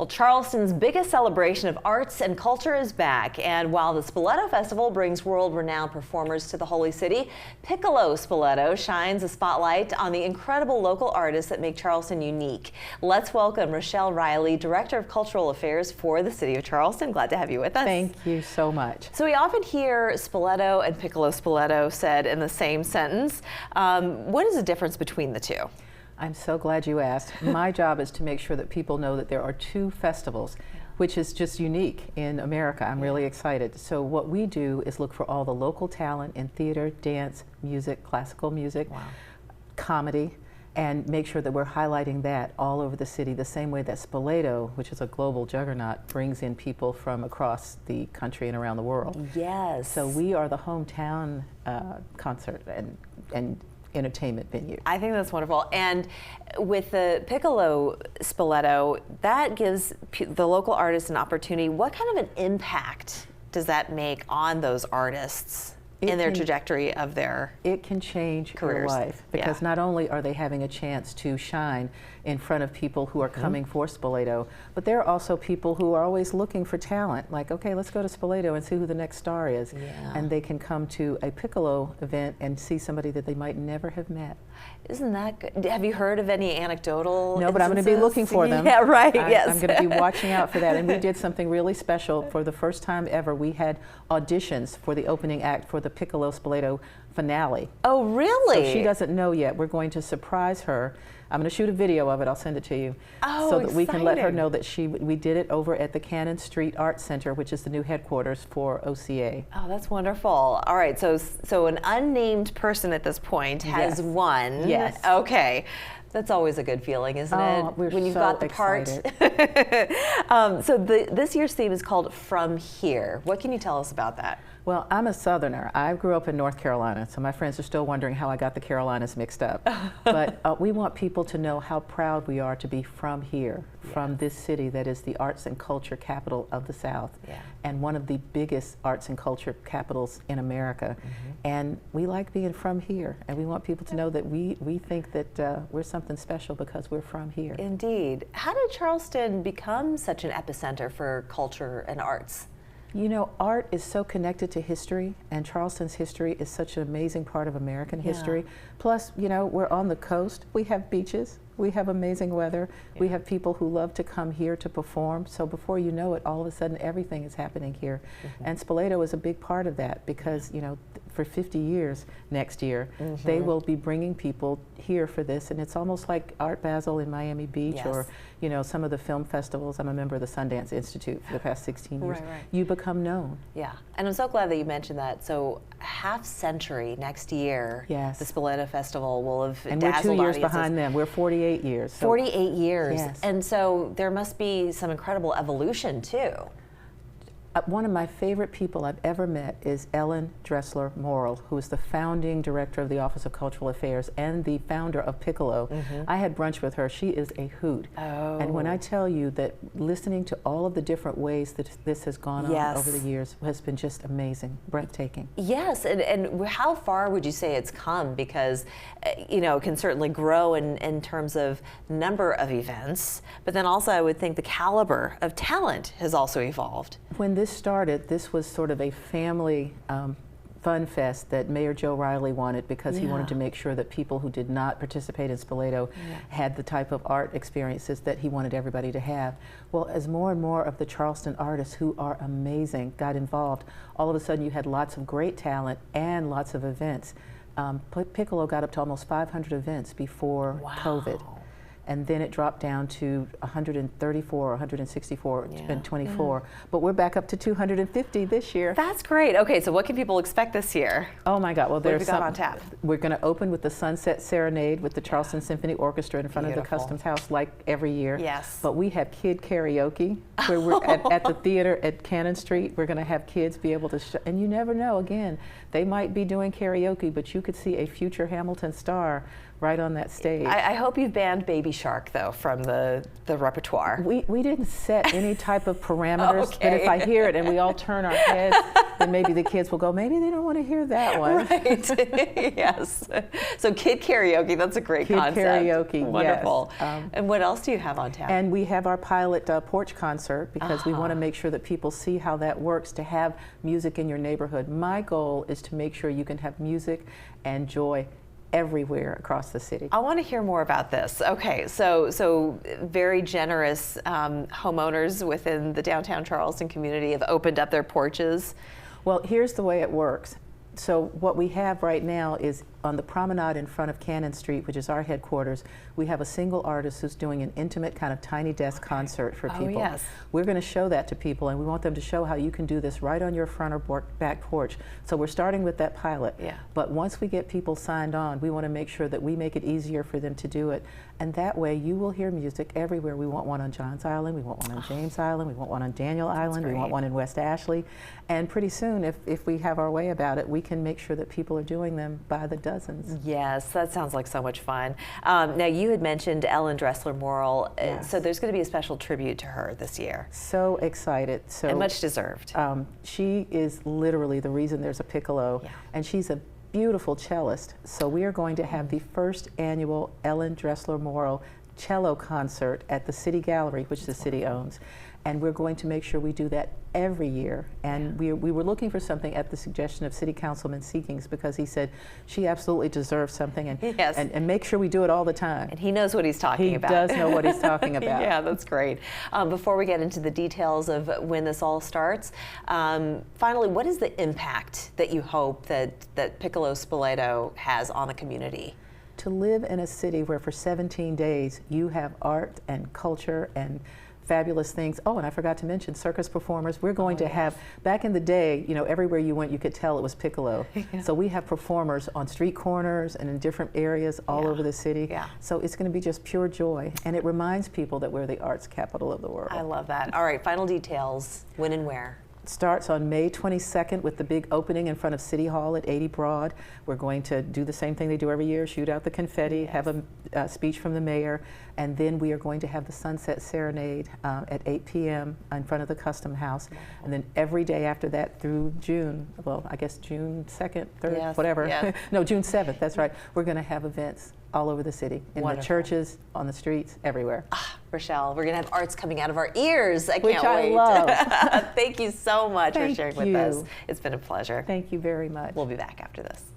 Well, Charleston's biggest celebration of arts and culture is back, and while the Spoleto Festival brings world-renowned performers to the Holy City, Piccolo Spoleto shines a spotlight on the incredible local artists that make Charleston unique. Let's welcome Rochelle Riley, Director of Cultural Affairs for the City of Charleston. Glad to have you with us. Thank you so much. So we often hear Spoleto and Piccolo Spoleto said in the same sentence. What is the difference between the two? I'm so glad you asked. My job is to make sure that people know that there are two festivals, which is just unique in America. I'm really excited. So what we do is look for all the local talent in theater, dance, music, classical music, comedy, and make sure that we're highlighting that all over the city, the same way that Spoleto, which is a global juggernaut, brings in people from across the country and around the world. Yes. So we are the hometown concert and entertainment venue. I think that's wonderful. And with the Piccolo Spoleto, that gives the local artists an opportunity. What kind of an impact does that make on those artists in their trajectory of their It can change careers. Your life, because not only are they having a chance to shine in front of people who are coming for Spoleto, but there are also people who are always looking for talent, like, okay, let's go to Spoleto and see who the next star is. And they can come to a Piccolo event and see somebody that they might never have met. Isn't that good? Have you heard of any anecdotal No, but I'm going to be looking for them. Yeah, right, yes. I'm going to be watching out for that. And we did something really special. For the first time ever, we had auditions for the opening act for the Piccolo Spoleto finale. Oh, really? So she doesn't know yet. We're going to surprise her. I'm going to shoot a video of it. I'll send it to you. Oh, so that we can let her exciting. know that we did it over at the Cannon Street Art Center, which is the new headquarters for OCA. Oh, that's wonderful. All right, so an unnamed person at this point has won. Yes. Okay. That's always a good feeling, isn't it? We're when you've so got the excited. part. So this year's theme is called From Here. What can you tell us about that? Well, I'm a Southerner. I grew up in North Carolina, so my friends are still wondering how I got the Carolinas mixed up. But we want people to know how proud we are to be from here, from this city that is the arts and culture capital of the South, and one of the biggest arts and culture capitals in America. And we like being from here, and we want people to know that we think that we're something special because we're from here. Indeed. How did Charleston become such an epicenter for culture and arts? You know, art is so connected to history, and Charleston's history is such an amazing part of American history. Plus, you know, we're on the coast. We have beaches. We have amazing weather. We have people who love to come here to perform. So before you know it, all of a sudden, everything is happening here. And Spoleto is a big part of that because, you know, for 50 years next year, they will be bringing people here for this. And it's almost like Art Basel in Miami Beach or, you know, some of the film festivals. I'm a member of the Sundance Institute for the past 16 years. You become known. Yeah, and I'm so glad that you mentioned that. So half century next year, the Spoleto Festival will have and we're 2 years audiences. behind them. We're 48 years. So 48 years. And so there must be some incredible evolution too. One of my favorite people I've ever met is Ellen Dressler Morrill, who is the founding director of the Office of Cultural Affairs and the founder of Piccolo. I had brunch with her. She is a hoot. And when I tell you that listening to all of the different ways that this has gone on over the years has been just amazing, breathtaking. Yes, and how far would you say it's come? Because, you know, it can certainly grow in terms of number of events, but then also I would think the caliber of talent has also evolved. When this started, this was sort of a family fun fest that Mayor Joe Riley wanted because he wanted to make sure that people who did not participate in Spoleto had the type of art experiences that he wanted everybody to have. Well, as more and more of the Charleston artists who are amazing got involved, all of a sudden you had lots of great talent and lots of events. Piccolo got up to almost 500 events before COVID. And then it dropped down to 134, 164, and 24. But we're back up to 250 this year. That's great. Okay, so what can people expect this year? Oh my God! Well, there's some on tap. We're going to open with the Sunset Serenade with the Charleston Symphony Orchestra in front of the Customs House, like every year. Yes. But we have kid karaoke where we're at the theater at Cannon Street. We're going to have kids be able to, and you never know. Again, they might be doing karaoke, but you could see a future Hamilton star right on that stage. I hope you've banned Baby Shark, though, from the repertoire. We didn't set any type of parameters, but if I hear it and we all turn our heads, then maybe the kids will go, maybe they don't want to hear that one. Right, yes. So kid karaoke, that's a great concept. Kid karaoke, wonderful. Yes. And what else do you have on tap? And we have our pilot Porch Concert, because we want to make sure that people see how that works to have music in your neighborhood. My goal is to make sure you can have music and joy everywhere across the city. I want to hear more about this. Okay, so very generous homeowners within the downtown Charleston community have opened up their porches. Well, here's the way it works. So what we have right now is on the promenade in front of Cannon Street, which is our headquarters, we have a single artist who's doing an intimate kind of tiny desk concert for people. Yes. We're going to show that to people, and we want them to show how you can do this right on your front or back porch. So we're starting with that pilot. Yeah. But once we get people signed on, we want to make sure that we make it easier for them to do it. And that way you will hear music everywhere. We want one on Johns Island, we want one on James Island, we want one on Daniel Island, we want one in West Ashley. And pretty soon, if we have our way about it, we can make sure that people are doing them by the dozens. Yes, that sounds like so much fun. Now, you had mentioned Ellen Dressler Morrill, Yes. so there's going to be a special tribute to her this year. So excited. So And much deserved. She is literally the reason there's a piccolo, and she's a beautiful cellist. So we are going to have the first annual Ellen Dressler Morrill cello concert at the City Gallery, which the city owns. And we're going to make sure we do that every year. And we were looking for something at the suggestion of City Councilman Seekings, because he said she absolutely deserves something, and, Yes. and make sure we do it all the time. And he knows what he's talking about. He does know what he's talking about. Yeah, that's great. Before we get into the details of when this all starts, finally, what is the impact that you hope that Piccolo Spoleto has on the community? To live in a city where for 17 days you have art and culture and fabulous things. Oh, and I forgot to mention circus performers. We're going to have, back in the day, you know, everywhere you went you could tell it was Piccolo. So we have performers on street corners and in different areas all over the city. So it's going to be just pure joy, and it reminds people that we're the arts capital of the world. I love that. All right, final details, when and where? Starts on May 22nd with the big opening in front of City Hall at 80 Broad. We're going to do the same thing they do every year, shoot out the confetti, have a speech from the mayor, and then we are going to have the Sunset Serenade at 8 p.m. in front of the Custom House. And then every day after that through June, well, I guess June 2nd, 3rd, whatever. No, June 7th, that's right. We're going to have events all over the city, in the churches, on the streets, everywhere. Rochelle, we're going to have arts coming out of our ears. I can't wait. Which I love. Thank you so much for sharing with us. you. It's been a pleasure. Thank you very much. We'll be back after this.